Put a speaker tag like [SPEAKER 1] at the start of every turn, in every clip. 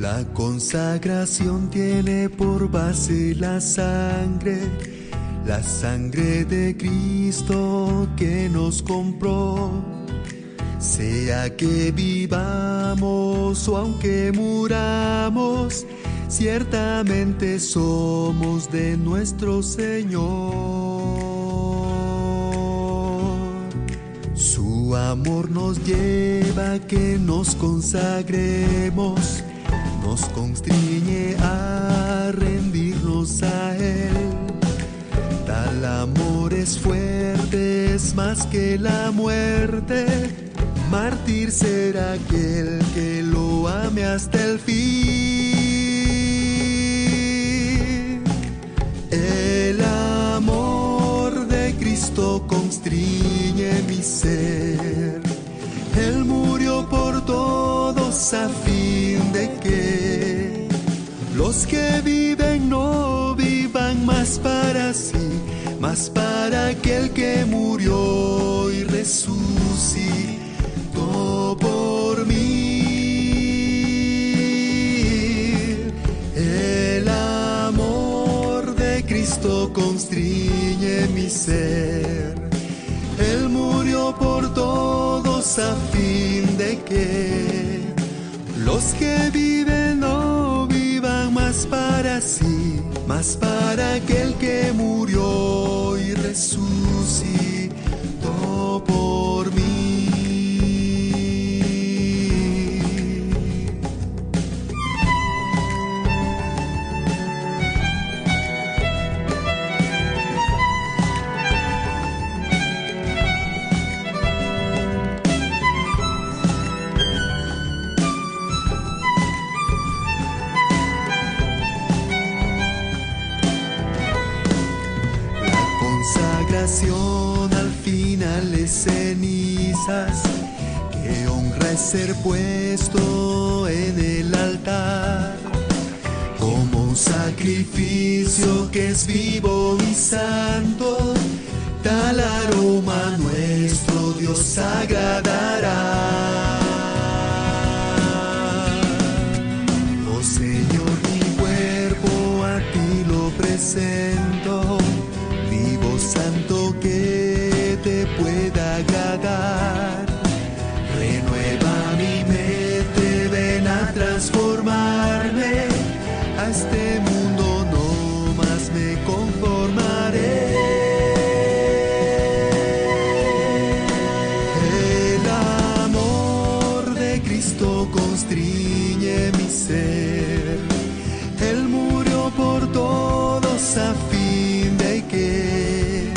[SPEAKER 1] La consagración tiene por base la sangre de Cristo que nos compró. Sea que vivamos o aunque muramos, ciertamente somos de nuestro Señor. Su amor nos lleva a que nos consagremos, nos constriñe a rendirnos a Él. Tal amor es fuerte, es más que la muerte. Mártir será aquel que lo ame hasta el fin. El amor de Cristo constriñe mi ser. Él murió por todos a fin de que los que viven no vivan más para sí, más para aquel que murió y resucitó por mí. El amor de Cristo constriñe mi ser. Él murió por todos a fin de que los que viven no vivan más para sí, más para aquel que murió y resucitó por mí. Al final es cenizas, que honra es ser puesto en el altar, como un sacrificio que es vivo y santo, tal aroma a nuestro Dios agradará. Oh Señor, mi cuerpo a ti lo presento, vivo santo que te pueda agradar. Renueva mi mente, ven a transformarme. A este mundo no más me conformaré. El amor de Cristo constriñe mi ser. Él murió por todos a fin de que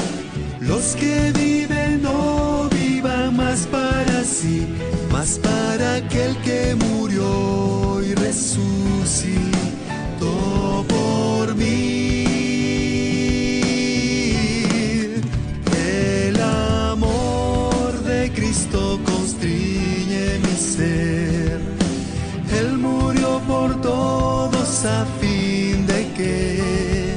[SPEAKER 1] los que viven no vivan más para sí, más para aquel que murió y resucitó por mí. El amor de Cristo constriñe mi ser. Él murió por todos a fin de que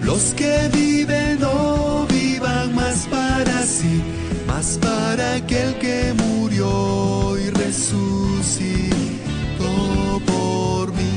[SPEAKER 1] los que viven no vivan más para sí, más para aquel que murió y resucitó por mí.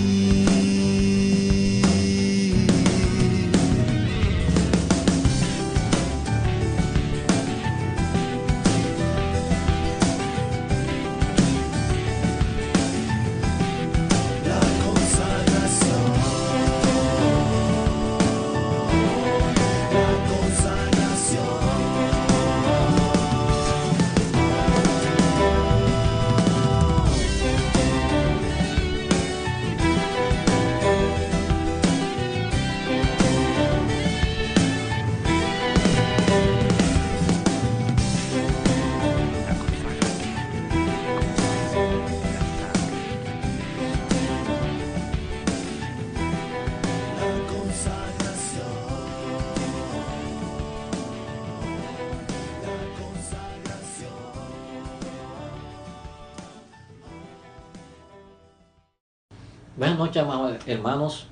[SPEAKER 2] Buenas noches, amados hermanos,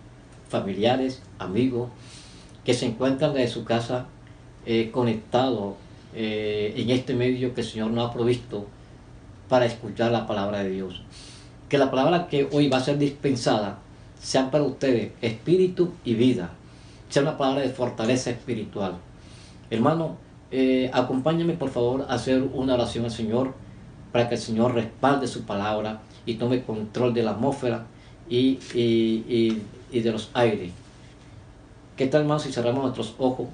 [SPEAKER 2] familiares, amigos que se encuentran desde su casa conectados en este medio que el Señor nos ha provisto para escuchar la palabra de Dios. que la palabra que hoy va a ser dispensada sean para ustedes espíritu y vida. Sea una palabra de fortaleza espiritual. Hermano, acompáñame por favor a hacer una oración al Señor para que el Señor respalde su palabra y tome control de la atmósfera y de los aires. ¿Qué tal, hermano, si cerramos nuestros ojos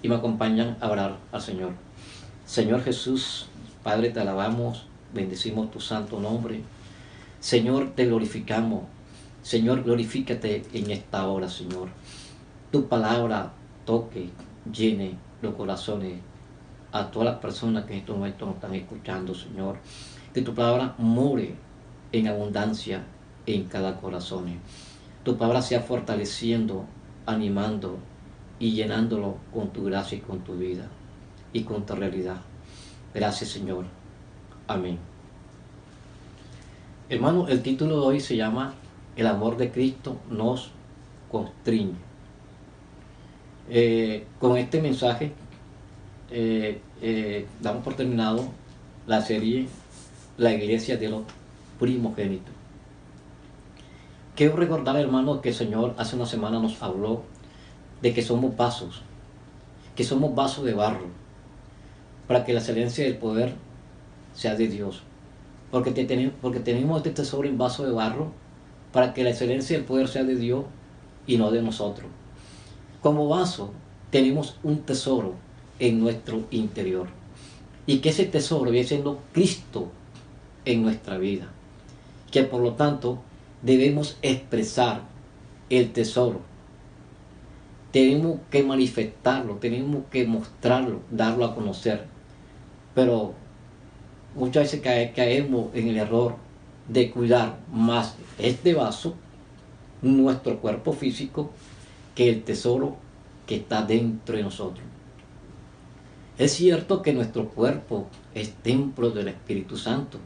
[SPEAKER 2] y me acompañan a orar al Señor? Señor Jesús, Padre, te alabamos, bendecimos tu santo nombre. Señor, te glorificamos. Señor, glorifícate en esta hora, Señor. Tu palabra toque, llene los corazones a todas las personas que en estos momentos nos están escuchando, Señor. Que tu palabra more en abundancia en cada corazón. Tu palabra sea fortaleciendo, animando y llenándolo con tu gracia y con tu vida y con tu realidad. Gracias, Señor. Amén. Hermano, el título de hoy se llama El amor de Cristo nos constriñe. Con este mensaje damos por terminado la serie La Iglesia de los Primogénitos. Quiero recordar, hermano, que el Señor hace una semana nos habló de que somos vasos de barro, para que la excelencia del poder sea de Dios. Porque tenemos este tesoro en vaso de barro, para que la excelencia del poder sea de Dios y no de nosotros. Como vaso tenemos un tesoro en nuestro interior, y que ese tesoro viene siendo Cristo en nuestra vida, que por lo tanto debemos expresar el tesoro. Tenemos que manifestarlo, tenemos que mostrarlo, darlo a conocer. Pero muchas veces caemos en el error de cuidar más este vaso, nuestro cuerpo físico, que el tesoro que está dentro de nosotros. Es cierto que nuestro cuerpo es templo del Espíritu Santo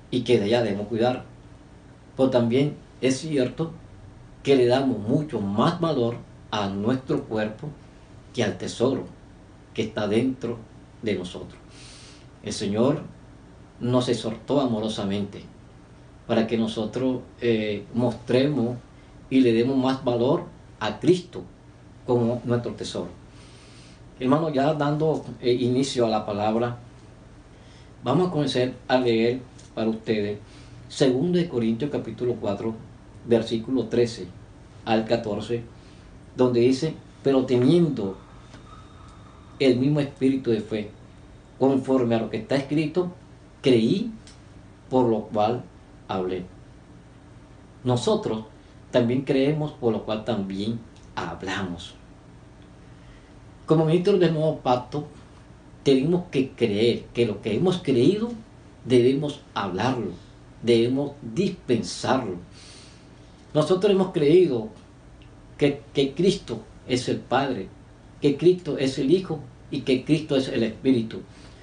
[SPEAKER 2] y que de ella debemos cuidar. Pero también es cierto que le damos mucho más valor a nuestro cuerpo que al tesoro que está dentro de nosotros. El Señor nos exhortó amorosamente para que nosotros mostremos y le demos más valor a Cristo como nuestro tesoro. Hermano, ya dando inicio a la palabra, vamos a comenzar a leer para ustedes 2 Corintios capítulo 4, versículo 13 al 14, donde dice: pero teniendo el mismo espíritu de fe, conforme a lo que está escrito, creí, por lo cual hablé. Nosotros también creemos, por lo cual también hablamos. Como ministros del nuevo pacto, tenemos que creer que lo que hemos creído debemos hablarlo, debemos dispensarlo. Nosotros hemos creído que Cristo es el Padre, que Cristo es el Hijo y que Cristo es el Espíritu.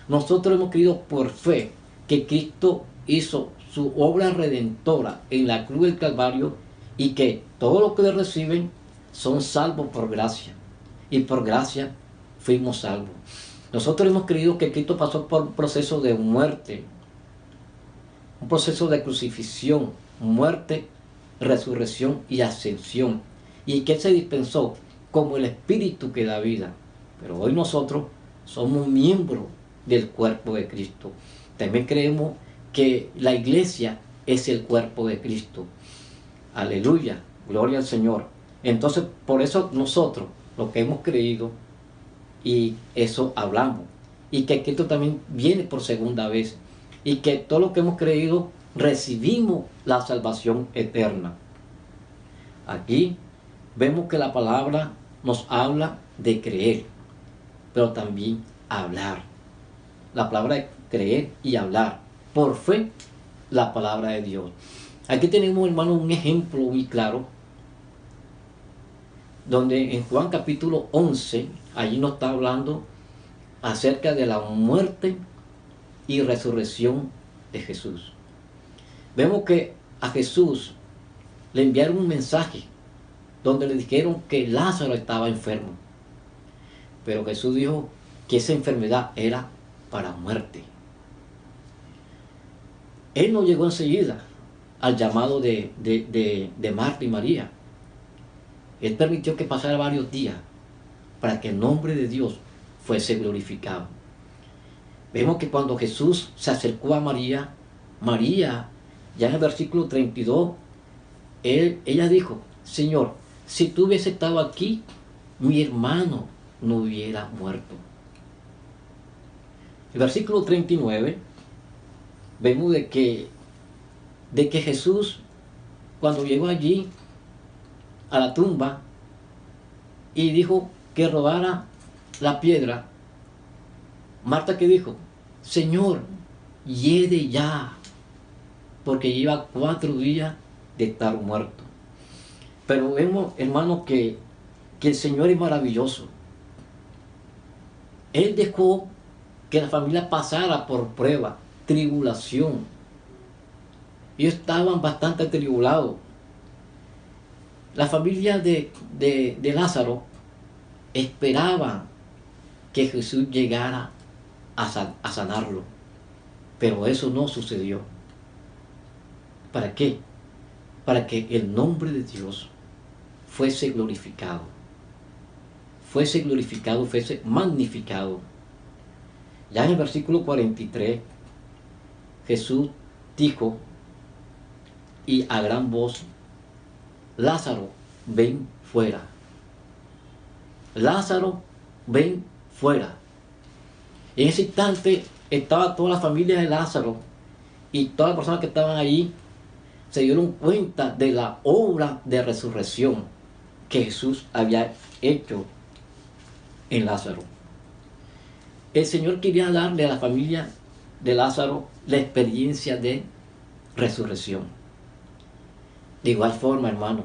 [SPEAKER 2] Nosotros hemos creído por fe que Cristo hizo su obra redentora en la cruz del Calvario y que todos los que le reciben son salvos por gracia. Y por gracia fuimos salvos. Nosotros hemos creído que Cristo pasó por un proceso de muerte, un proceso de crucifixión, muerte, resurrección y ascensión, y que Él se dispensó como el Espíritu que da vida. Pero hoy nosotros somos miembros del cuerpo de Cristo. También creemos que la iglesia es el cuerpo de Cristo. Aleluya, gloria al Señor. Entonces, por eso nosotros, lo que hemos creído, y eso hablamos, y que Cristo también viene por segunda vez, y que todo lo que hemos creído recibimos la salvación eterna. Aquí vemos que la palabra nos habla de creer, pero también hablar. La palabra de creer y hablar. Por fe, la palabra de Dios. Aquí tenemos, hermano, un ejemplo muy claro, donde en Juan capítulo 11, allí nos está hablando acerca de la muerte y resurrección de Jesús. Vemos que a Jesús le enviaron un mensaje donde le dijeron que Lázaro estaba enfermo. Pero Jesús dijo que esa enfermedad era para muerte. Él no llegó enseguida, al llamado de Marta y María. Él permitió que pasara varios días para que el nombre de Dios fuese glorificado. Vemos que cuando Jesús se acercó a María, María, ya en el versículo 32, ella dijo: Señor, si tú hubieses estado aquí, mi hermano no hubiera muerto. El versículo 39, vemos de que Jesús, cuando llegó allí a la tumba y dijo que robara la piedra, Marta, ¿qué dijo? Señor, hiede ya, porque lleva 4 días de estar muerto. Pero vemos, hermanos, que el Señor es maravilloso. Él dejó que la familia pasara por prueba, tribulación. Ellos estaban bastante atribulados. La familia de Lázaro esperaba que Jesús llegara a sanarlo, pero eso no sucedió. ¿Para qué? Para que el nombre de Dios fuese glorificado, fuese magnificado. Ya en el versículo 43, Jesús dijo, y a gran voz: Lázaro, ven fuera. Lázaro, ven fuera. En ese instante estaba toda la familia de Lázaro y todas las personas que estaban allí se dieron cuenta de la obra de resurrección que Jesús había hecho en Lázaro. El Señor quería darle a la familia de Lázaro la experiencia de resurrección. De igual forma, hermano,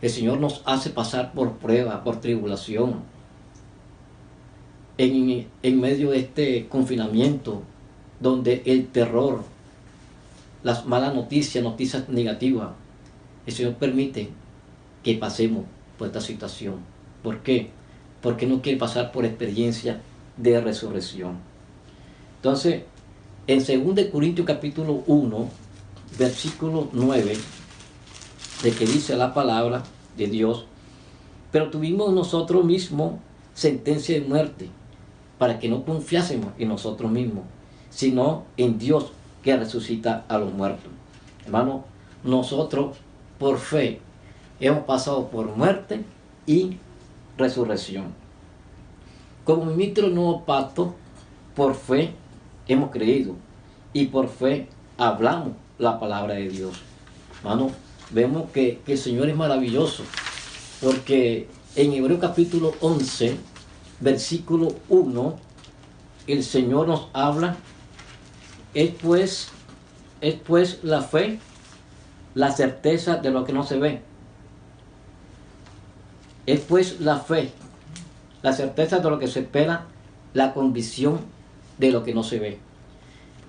[SPEAKER 2] el Señor nos hace pasar por prueba, por tribulación. En medio de este confinamiento, donde el terror, las malas noticias negativas, el Señor permite que pasemos por esta situación. ¿Por qué? Porque no quiere pasar por experiencia de resurrección. Entonces, en 2 Corintios capítulo 1, versículo 9, de que dice la palabra de Dios: pero tuvimos nosotros mismos sentencia de muerte, para que no confiásemos en nosotros mismos, sino en Dios que resucita a los muertos. Hermano, nosotros por fe hemos pasado por muerte y resurrección. Como ministro del nuevo pacto, por fe hemos creído y por fe hablamos la palabra de Dios. Hermano, vemos que el Señor es maravilloso, porque en Hebreos capítulo 11, versículo 1, el Señor nos habla: es pues la fe, la certeza de lo que no se ve. Es pues la fe, la certeza de lo que se espera, la convicción de lo que no se ve.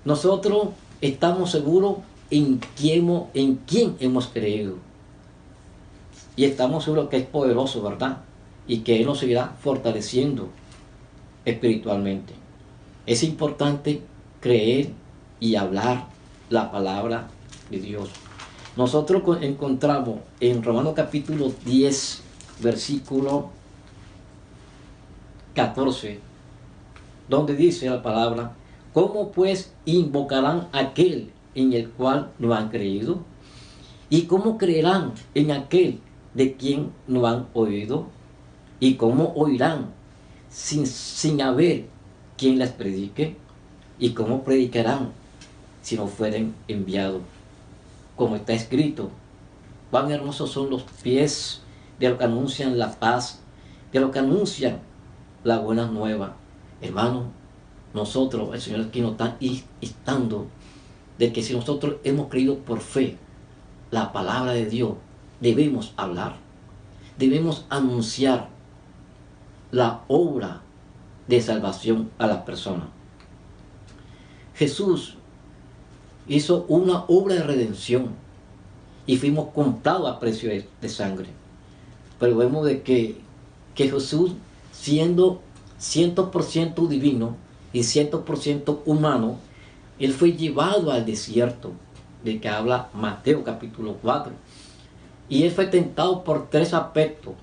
[SPEAKER 2] Nosotros estamos seguros en quién hemos creído. Y estamos seguros que es poderoso, ¿verdad? Y que Él nos seguirá fortaleciendo espiritualmente. Es importante creer y hablar la palabra de Dios. Nosotros encontramos en Romanos capítulo 10, versículo 14, donde dice la palabra: ¿cómo pues invocarán a aquel en el cual no han creído? ¿Y cómo creerán en aquel de quien no han oído? ¿Y cómo oirán sin haber quien les predique? ¿Y cómo predicarán si no fueren enviados? Como está escrito: cuán hermosos son los pies de los que anuncian la paz, de los que anuncian la buena nueva. Hermano, nosotros, el Señor aquí nos está instando de que si nosotros hemos creído por fe la palabra de Dios, debemos hablar, debemos anunciar la obra de salvación a las personas. Jesús hizo una obra de redención y fuimos comprados a precio de sangre. Pero vemos de que Jesús, siendo 100% divino y 100% humano, Él fue llevado al desierto de que habla Mateo capítulo 4. Y él fue tentado por tres aspectos.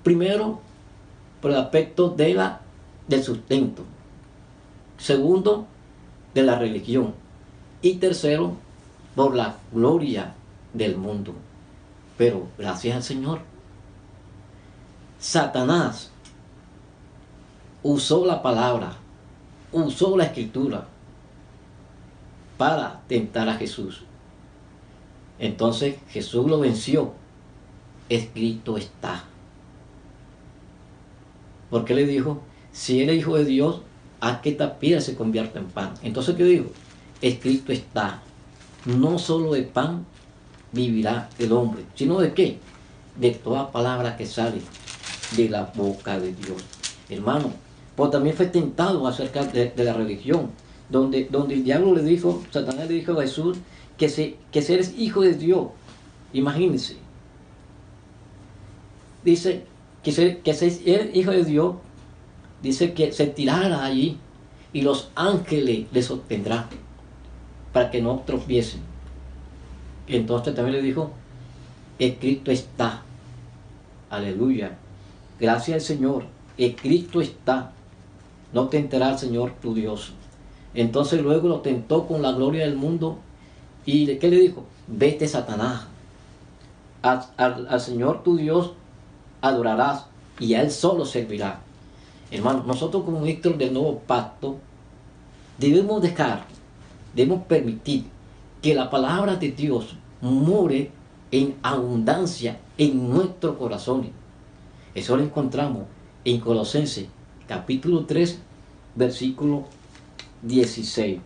[SPEAKER 2] Primero, por el aspecto del sustento. Segundo, de la religión. Y tercero, por la gloria del mundo. Pero gracias al Señor, Satanás usó la palabra, usó la escritura para tentar a Jesús. Entonces Jesús lo venció. Escrito está. Porque le dijo, si eres hijo de Dios, haz que esta piedra se convierta en pan. Entonces, ¿qué dijo? Escrito está. No solo de pan vivirá el hombre, sino de qué? De toda palabra que sale de la boca de Dios. Hermano, pues también fue tentado acerca de la religión, donde el diablo le dijo, Satanás le dijo a Jesús, que si eres hijo de Dios, imagínense, dice que si eres hijo de Dios, dice que se tirara allí y los ángeles le sostendrán para que no tropiecen. Y entonces también le dijo, escrito está. Aleluya. Gracias al Señor. Escrito está. No tentará al Señor tu Dios. Entonces luego lo tentó con la gloria del mundo. ¿Y qué le dijo? Vete, Satanás. Al Señor tu Dios adorarás y a Él solo servirá. Hermano, nosotros como ministros del nuevo pacto debemos permitir que la palabra de Dios more en abundancia en nuestros corazones. Eso lo encontramos en Colosenses capítulo 3 versículo 16.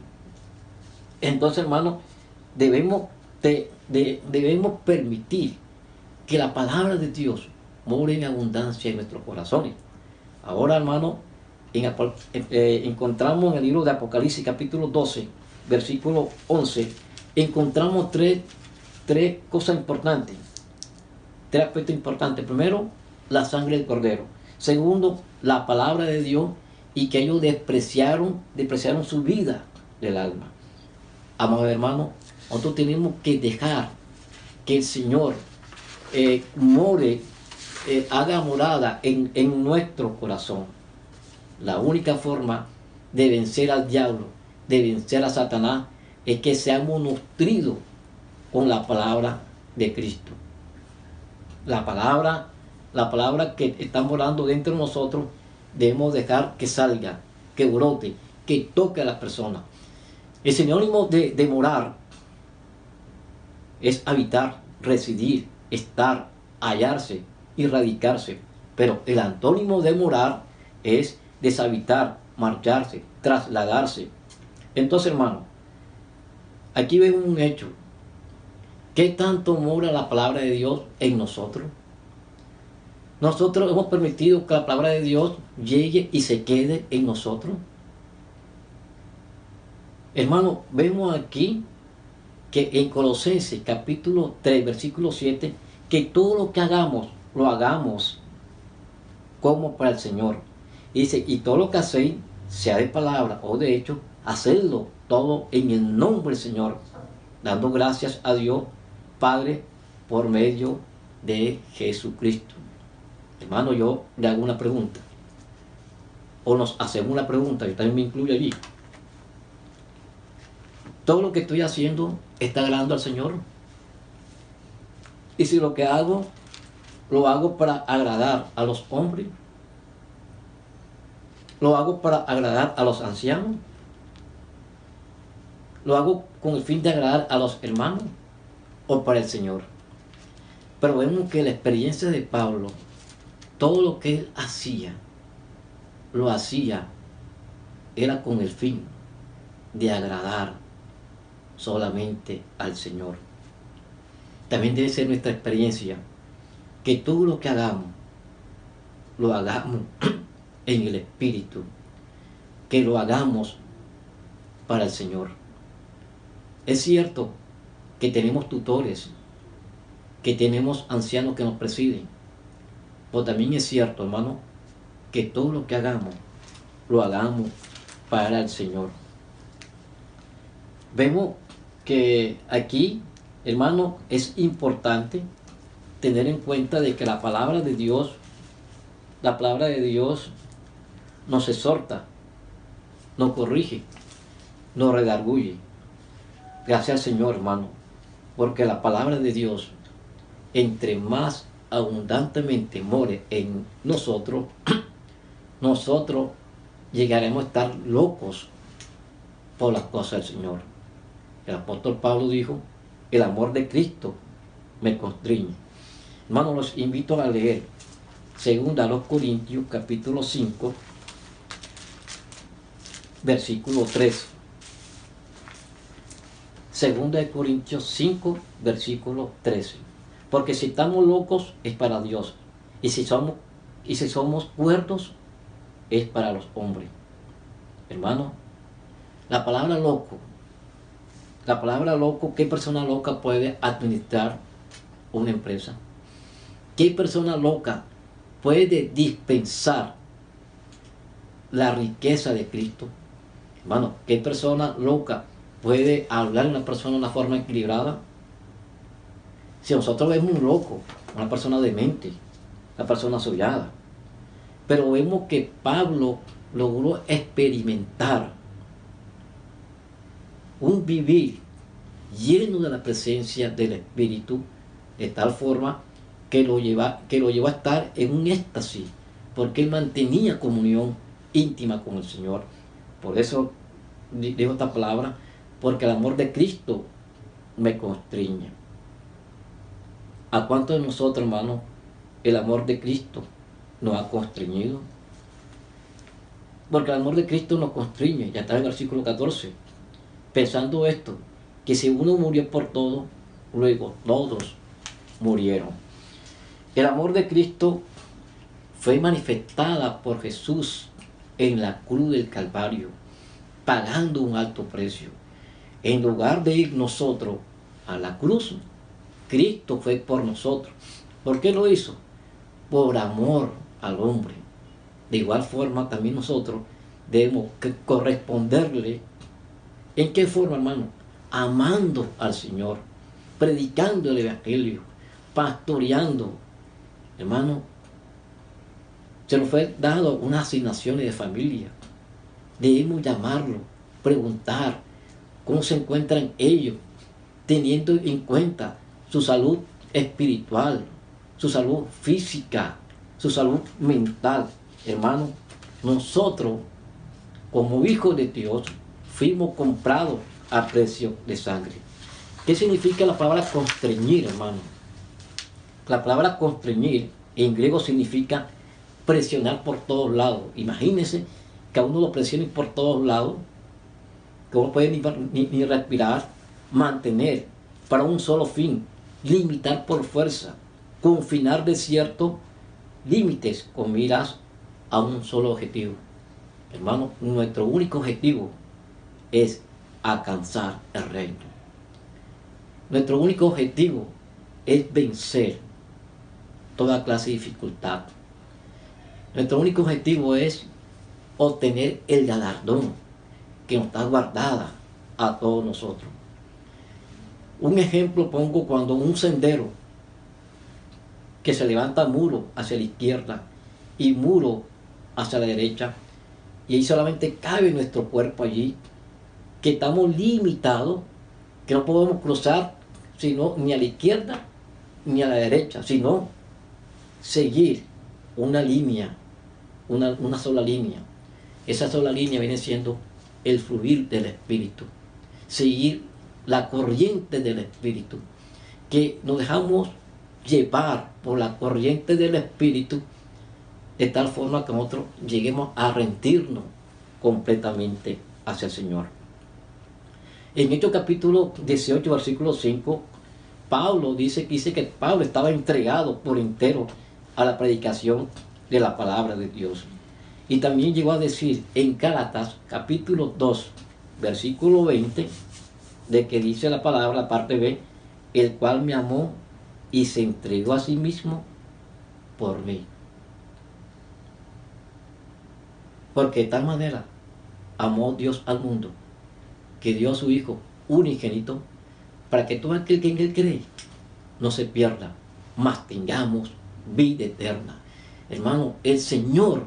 [SPEAKER 2] Entonces, hermano, debemos permitir que la palabra de Dios more en abundancia en nuestros corazones. Ahora, hermano, encontramos en el libro de Apocalipsis capítulo 12 versículo 11, encontramos tres cosas importantes, tres aspectos importantes. Primero, la sangre del Cordero. Segundo, la palabra de Dios, y que ellos despreciaron su vida del alma. Amados hermanos, nosotros tenemos que dejar que el Señor haga morada en nuestro corazón. La única forma de vencer al diablo, de vencer a Satanás, es que seamos nutridos con la palabra de Cristo. La palabra que está morando dentro de nosotros, debemos dejar que salga, que brote, que toque a las personas. El sinónimo de morar es habitar, residir, estar, hallarse y radicarse. Pero el antónimo de morar es deshabitar, marcharse, trasladarse. Entonces, hermano, aquí vemos un hecho. ¿Qué tanto mora la palabra de Dios en nosotros? Nosotros hemos permitido que la palabra de Dios llegue y se quede en nosotros. Hermano, vemos aquí que en Colosenses capítulo 3 versículo 7, que todo lo que hagamos, lo hagamos como para el Señor. Y dice, y todo lo que hacéis, sea de palabra o de hecho, hacedlo todo en el nombre del Señor, dando gracias a Dios Padre por medio de Jesucristo. Hermano, yo le hago una pregunta, o nos hacemos una pregunta, yo también me incluyo allí. ¿Todo lo que estoy haciendo está agradando al Señor? Y si lo que hago, lo hago para agradar a los hombres, lo hago para agradar a los ancianos, lo hago con el fin de agradar a los hermanos o para el Señor. Pero vemos que la experiencia de Pablo, todo lo que él hacía, lo hacía era con el fin de agradar solamente al Señor. También debe ser nuestra experiencia que todo lo que hagamos, lo hagamos en el Espíritu, que lo hagamos para el Señor. Es cierto que tenemos tutores, que tenemos ancianos que nos presiden, pero también es cierto, hermano, que todo lo que hagamos, lo hagamos para el Señor. Vemos que aquí, hermano, es importante tener en cuenta de que la palabra de Dios nos exhorta, nos corrige, nos redarguye. Gracias al Señor, hermano, porque la palabra de Dios, entre más abundantemente more en nosotros, nosotros llegaremos a estar locos por las cosas del Señor. El apóstol Pablo dijo, el amor de Cristo me constriñe. Hermanos, los invito a leer 2 Corintios capítulo 5, versículo 13. 2 Corintios 5, versículo 13. Porque si estamos locos es para Dios, y si somos cuerdos es para los hombres. Hermano, la palabra loco, ¿qué persona loca puede administrar una empresa? ¿Qué persona loca puede dispensar la riqueza de Cristo? Hermano, ¿qué persona loca puede hablar a una persona de una forma equilibrada? Si nosotros vemos un loco, una persona demente, una persona soñada, pero vemos que Pablo logró experimentar un vivir lleno de la presencia del Espíritu, de tal forma que lo llevó a estar en un éxtasis, porque él mantenía comunión íntima con el Señor. Por eso digo esta palabra, porque el amor de Cristo me constriñe. ¿A cuántos de nosotros, hermanos, el amor de Cristo nos ha constreñido? Porque el amor de Cristo nos constriñe, ya está en el versículo 14. Pensando esto, que si uno murió por todos, luego todos murieron. El amor de Cristo fue manifestada por Jesús en la cruz del Calvario, pagando un alto precio. En lugar de ir nosotros a la cruz, Cristo fue por nosotros. ¿Por qué lo hizo? Por amor al hombre. De igual forma también nosotros debemos corresponderle. ¿En qué forma, hermano? Amando al Señor, predicando el Evangelio, pastoreando. Hermano, se nos fue dado unas asignaciones de familia. Debemos llamarlo, preguntar cómo se encuentran ellos, teniendo en cuenta su salud espiritual, su salud física, su salud mental. Hermano, nosotros como hijos de Dios fuimos comprados a precio de sangre. ¿Qué significa la palabra constreñir, hermano? La palabra constreñir en griego significa presionar por todos lados. Imagínense que a uno lo presionen por todos lados, que uno puede ni respirar, mantener para un solo fin, limitar por fuerza, confinar de ciertos límites con miras a un solo objetivo. Hermano, nuestro único objetivo es alcanzar el reino. Nuestro único objetivo es vencer toda clase de dificultad. Nuestro único objetivo es obtener el galardón que nos está guardada a todos nosotros. Un ejemplo pongo cuando un sendero que se levanta muro hacia la izquierda y muro hacia la derecha, y ahí solamente cabe nuestro cuerpo allí, que estamos limitados, que no podemos cruzar ni a la izquierda ni a la derecha, sino seguir una línea, una sola línea. Esa sola línea viene siendo el fluir del Espíritu, seguir la corriente del Espíritu, que nos dejamos llevar por la corriente del Espíritu, de tal forma que nosotros lleguemos a rendirnos completamente hacia el Señor. En Hechos capítulo 18, versículo 5, Pablo dice que Pablo estaba entregado por entero a la predicación de la palabra de Dios. Y también llegó a decir en Gálatas capítulo 2, versículo 20, de que dice la palabra, la parte B, el cual me amó y se entregó a sí mismo por mí. Porque de tal manera amó Dios al mundo, que dio a su Hijo unigénito, para que todo aquel que en Él cree no se pierda, mas tengamos vida eterna. Hermano, el Señor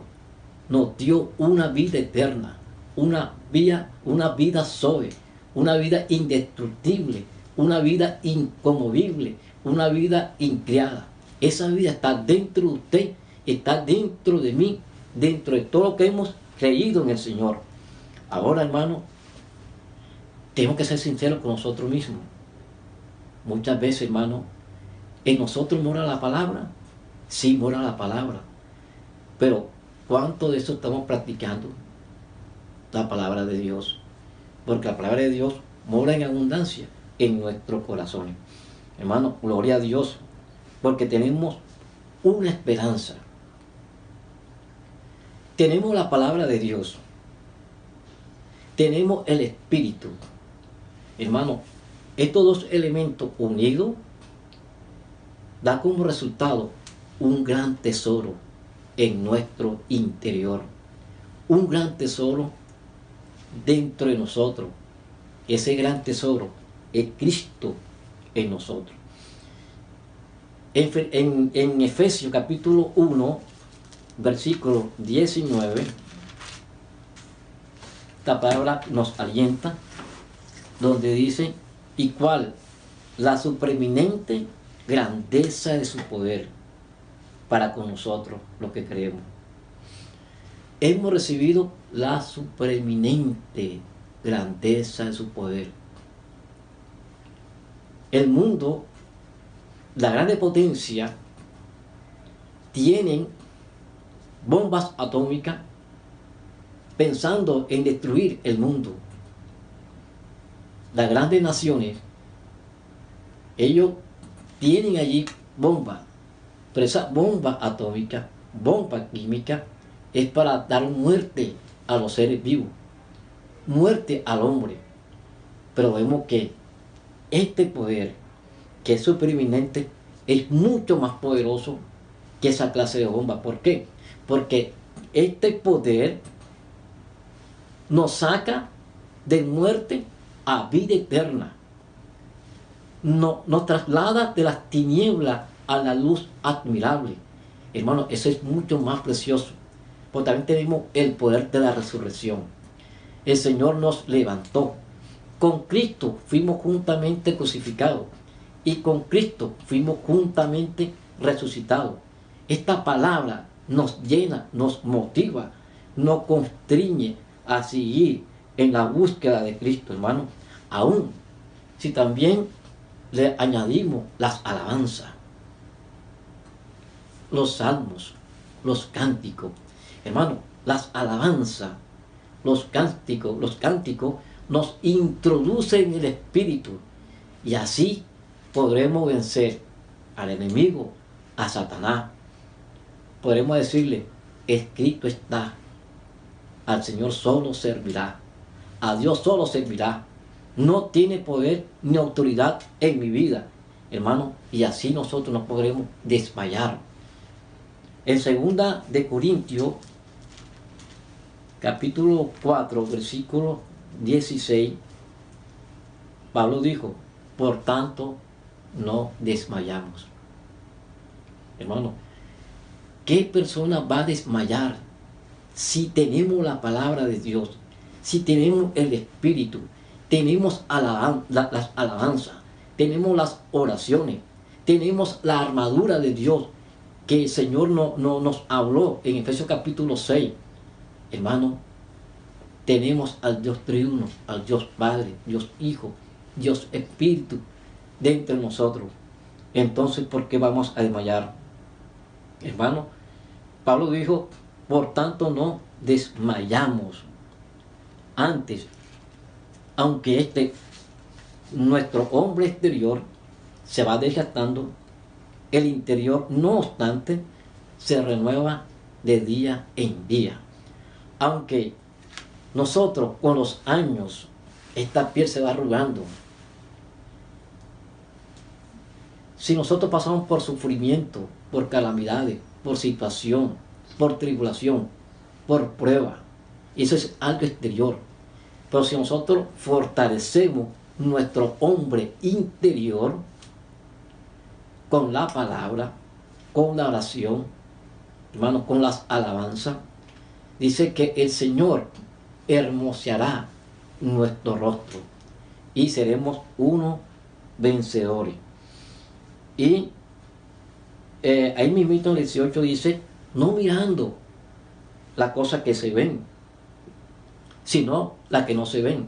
[SPEAKER 2] nos dio una vida eterna, una vida Zoe, una vida indestructible, una vida inconmovible, una vida increada. Esa vida está dentro de usted, está dentro de mí, dentro de todo lo que hemos creído en el Señor. Ahora, hermano, tenemos que ser sinceros con nosotros mismos. Muchas veces, hermano, en nosotros mora la palabra. Sí, mora la palabra. Pero, ¿cuánto de eso estamos practicando? La palabra de Dios. Porque la palabra de Dios mora en abundancia en nuestros corazones. Hermano, gloria a Dios. Porque tenemos una esperanza. Tenemos la palabra de Dios. Tenemos el Espíritu. Hermano, estos dos elementos unidos da como resultado un gran tesoro en nuestro interior. Un gran tesoro dentro de nosotros. Ese gran tesoro es Cristo en nosotros. En Efesios capítulo 1, versículo 19, esta palabra nos alienta, donde dice: y cuál la supreeminente grandeza de su poder para con nosotros, los que creemos. Hemos recibido la supreeminente grandeza de su poder. El mundo, la grande potencia, tienen bombas atómicas pensando en destruir el mundo. Las grandes naciones, ellos tienen allí bombas, pero esa bomba atómica, bomba química, es para dar muerte a los seres vivos, muerte al hombre. Pero vemos que este poder, que es supereminente, es mucho más poderoso que esa clase de bomba. ¿Por qué? Porque este poder nos saca de muerte a vida eterna. Nos traslada de las tinieblas a la luz admirable. Hermano, eso es mucho más precioso. Porque también tenemos el poder de la resurrección. El Señor nos levantó. Con Cristo fuimos juntamente crucificados. Y con Cristo fuimos juntamente resucitados. Esta palabra nos llena, nos motiva, nos constriñe a seguir en la búsqueda de Cristo, hermano. Aún si también le añadimos las alabanzas, los salmos, los cánticos. Hermano, las alabanzas, los cánticos nos introducen en el Espíritu. Y así podremos vencer al enemigo, a Satanás. Podremos decirle: escrito está, al Señor solo servirá, a Dios solo servirá. No tiene poder ni autoridad en mi vida, hermano, y así nosotros no podremos desmayar. En 2 de Corintios, capítulo 4, versículo 16, Pablo dijo: por tanto, no desmayamos. Hermano, ¿qué persona va a desmayar si tenemos la palabra de Dios? Si tenemos el Espíritu, tenemos las alabanzas, tenemos las oraciones, tenemos la armadura de Dios que el Señor nos habló en Efesios capítulo 6. Hermano, tenemos al Dios triuno, al Dios Padre, Dios Hijo, Dios Espíritu dentro de nosotros. Entonces, ¿por qué vamos a desmayar? Hermano, Pablo dijo: por tanto no desmayamos. Antes, aunque nuestro hombre exterior se va desgastando, el interior, no obstante, se renueva de día en día. Aunque nosotros con los años, esta piel se va arrugando. Si nosotros pasamos por sufrimiento, por calamidades, por situación, por tribulación, por prueba, eso es algo exterior. Pero si nosotros fortalecemos nuestro hombre interior con la palabra, con la oración, hermanos, con las alabanzas. Dice que el Señor hermoseará nuestro rostro y seremos unos vencedores. Y ahí mismo en el 18 dice, no mirando las cosas que se ven, sino las que no se ven.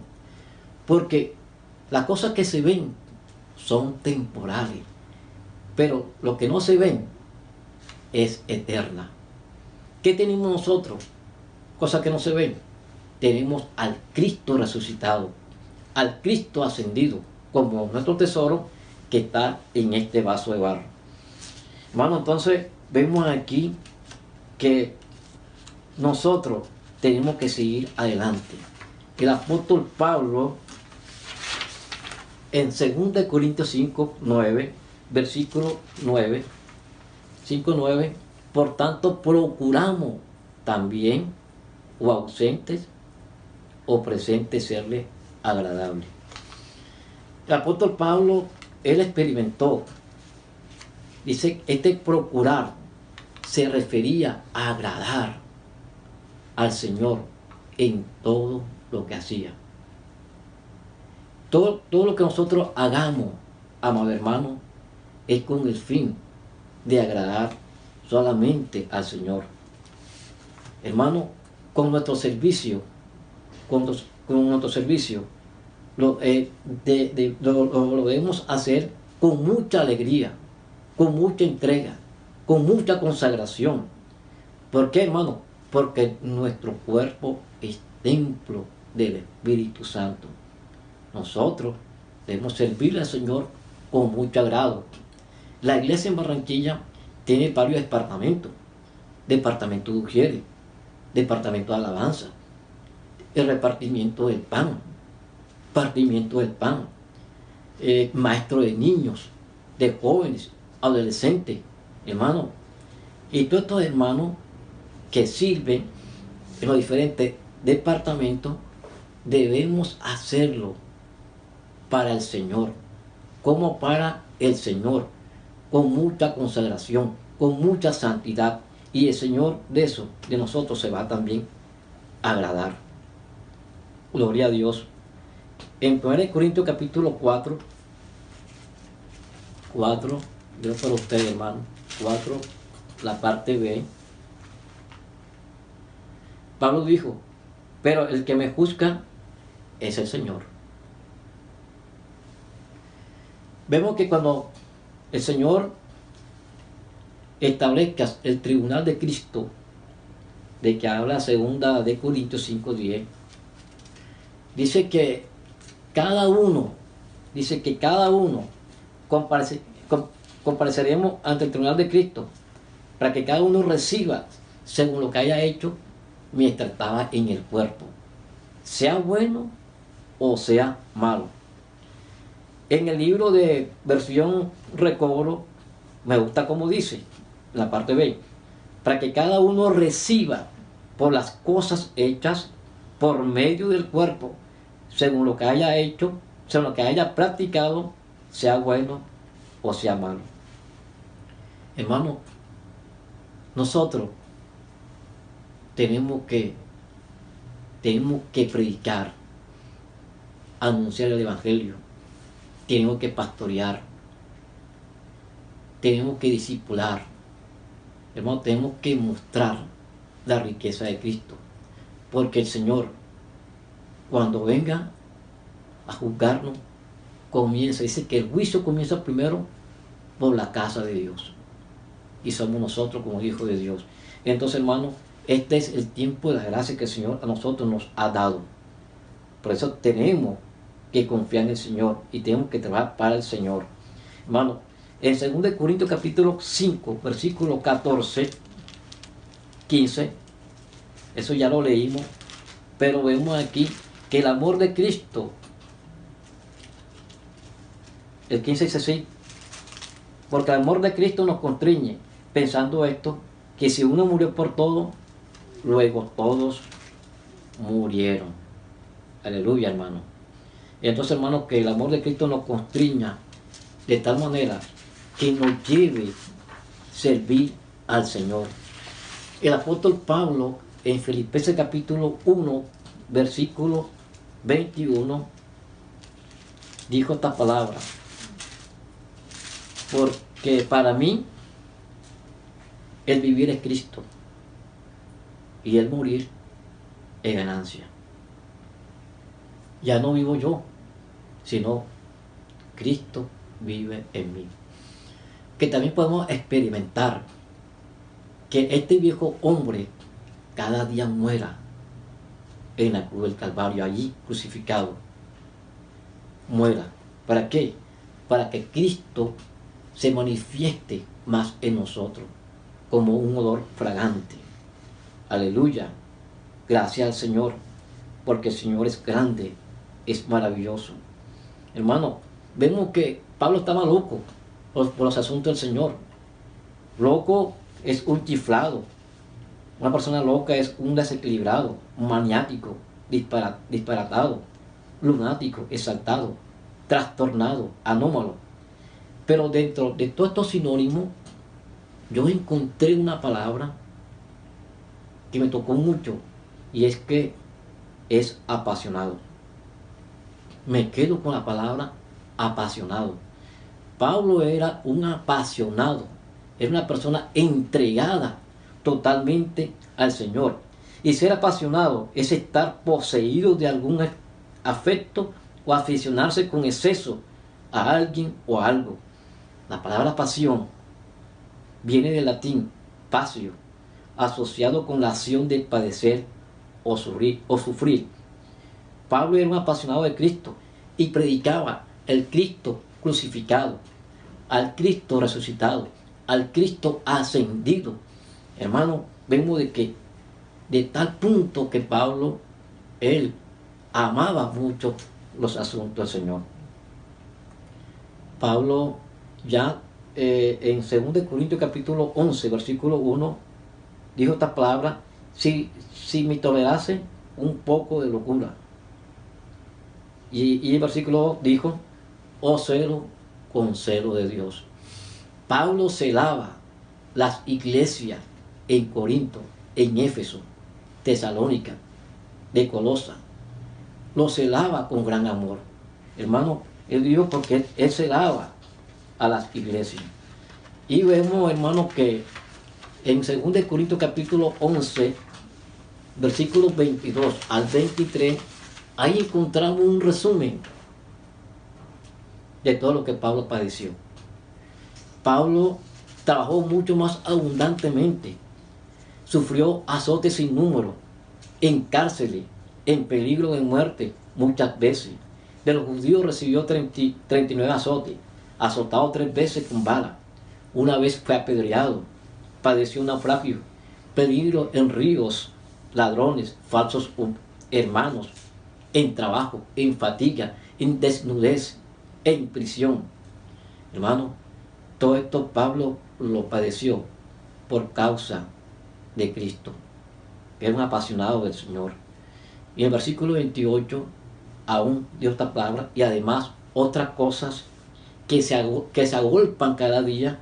[SPEAKER 2] Porque las cosas que se ven son temporales, pero lo que no se ven es eterna. ¿Qué tenemos nosotros? Cosas que no se ven. Tenemos al Cristo resucitado, al Cristo ascendido, como nuestro tesoro que está en este vaso de barro. Hermano, entonces vemos aquí que nosotros tenemos que seguir adelante. El apóstol Pablo en 2 Corintios 5, 9, versículo 9, 5, 9, por tanto procuramos también, o ausentes o presentes, serle agradable. El apóstol Pablo, él experimentó, dice, procurar se refería a agradar al Señor en todo lo que hacía. Todo lo que nosotros hagamos, amado hermano, es con el fin de agradar solamente al Señor. Hermano, con nuestro servicio, lo debemos hacer con mucha alegría, con mucha entrega, con mucha consagración. ¿Por qué, hermano? Porque nuestro cuerpo es templo del Espíritu Santo. Nosotros debemos servirle al Señor con mucho agrado. La iglesia en Barranquilla tiene varios departamentos. Departamento de Ujieres, departamento de alabanza, el repartimiento del pan, maestro de niños, de jóvenes, adolescentes, hermanos. Y todos estos hermanos que sirven en los diferentes departamentos, debemos hacerlo para el Señor, como para el Señor, con mucha consagración, con mucha santidad, y el Señor de eso, de nosotros, se va también a agradar. Gloria a Dios. En 1 Corintios capítulo 4, leo para ustedes, hermano, 4, la parte B. Pablo dijo, pero el que me juzga es el Señor. Vemos que cuando el Señor establezca el tribunal de Cristo, de que habla 2 Corintios 5:10, dice que cada uno compareceremos ante el tribunal de Cristo, para que cada uno reciba según lo que haya hecho mientras estaba en el cuerpo, sea bueno o sea malo. En el libro de versión Recobro, me gusta como dice, en la parte B, para que cada uno reciba por las cosas hechas por medio del cuerpo, según lo que haya hecho, según lo que haya practicado, sea bueno o sea malo. Hermano, nosotros tenemos que predicar, anunciar el Evangelio, tenemos que pastorear, tenemos que discipular, hermano, tenemos que mostrar la riqueza de Cristo, porque el Señor, cuando venga a juzgarnos, dice que el juicio comienza primero por la casa de Dios, y somos nosotros como hijos de Dios. Entonces, hermano, este es el tiempo de la gracia que el Señor a nosotros nos ha dado. Por eso tenemos que confiar en el Señor y tenemos que trabajar para el Señor. Hermano, en 2 Corintios capítulo 5, versículo 14, 15, eso ya lo leímos, pero vemos aquí que el amor de Cristo, el 15 dice así, porque el amor de Cristo nos constriñe, pensando esto, que si uno murió por todo, luego todos murieron. Aleluya, hermano. Entonces, hermanos, que el amor de Cristo nos constriña de tal manera que nos lleve a servir al Señor. El apóstol Pablo en Filipenses capítulo 1, versículo 21, dijo esta palabra: porque para mí el vivir es Cristo y el morir es ganancia. Ya no vivo yo, sino Cristo vive en mí. Que también podemos experimentar que este viejo hombre cada día muera en la cruz del Calvario, allí crucificado. Muera. ¿Para qué? Para que Cristo se manifieste más en nosotros como un olor fragante. Aleluya. Gracias al Señor, porque el Señor es grande, es maravilloso. Hermano, vemos que Pablo estaba loco por los asuntos del Señor. Loco es un chiflado. Una persona loca es un desequilibrado, un maniático, disparatado, lunático, exaltado, trastornado, anómalo. Pero dentro de todos estos sinónimos, yo encontré una palabra que me tocó mucho, y es que es apasionado. Me quedo con la palabra apasionado. Pablo era un apasionado, era una persona entregada totalmente al Señor. Y ser apasionado es estar poseído de algún afecto o aficionarse con exceso a alguien o a algo. La palabra pasión viene del latín pasio, asociado con la acción de padecer o sufrir. Pablo era un apasionado de Cristo y predicaba el Cristo crucificado, al Cristo resucitado, al Cristo ascendido. Hermano, vemos de que de tal punto que Pablo, él amaba mucho los asuntos del Señor. Pablo ya en 2 Corintios capítulo 11, versículo 1, dijo esta palabra: si me tolerase un poco de locura. Y el versículo 2 dijo: oh celo con celo de Dios. Pablo celaba las iglesias en Corinto, en Éfeso, Tesalónica, de Colosa. Lo celaba con gran amor. Hermano, él dijo porque él celaba a las iglesias. Y vemos, hermano, que en 2 Corintios capítulo 11, versículos 22 al 23, ahí encontramos un resumen de todo lo que Pablo padeció. Pablo trabajó mucho más abundantemente, sufrió azotes sin número, en cárceles, en peligro de muerte muchas veces. De los judíos recibió 39 azotes, azotado 3 veces con bala. Una vez fue apedreado, padeció naufragio, peligro en ríos, ladrones, falsos hermanos, en trabajo, en fatiga, en desnudez, en prisión. Hermano, todo esto Pablo lo padeció por causa de Cristo. Era un apasionado del Señor. Y en el versículo 28 aún dio esta palabra, y además otras cosas que se agolpan cada día: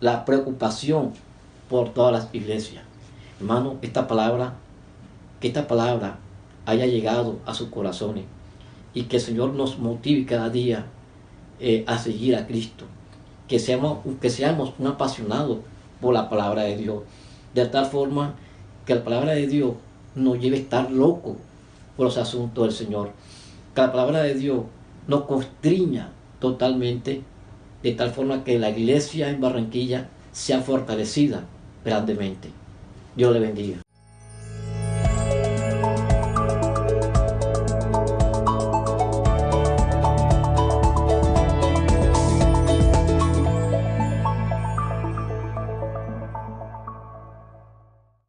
[SPEAKER 2] la preocupación por todas las iglesias. Hermano, que esta palabra haya llegado a sus corazones, y que el Señor nos motive cada día a seguir a Cristo, que seamos un apasionado por la palabra de Dios, de tal forma que la palabra de Dios nos lleve a estar locos por los asuntos del Señor, que la palabra de Dios nos constriña totalmente, de tal forma que la iglesia en Barranquilla sea fortalecida grandemente. Dios le bendiga.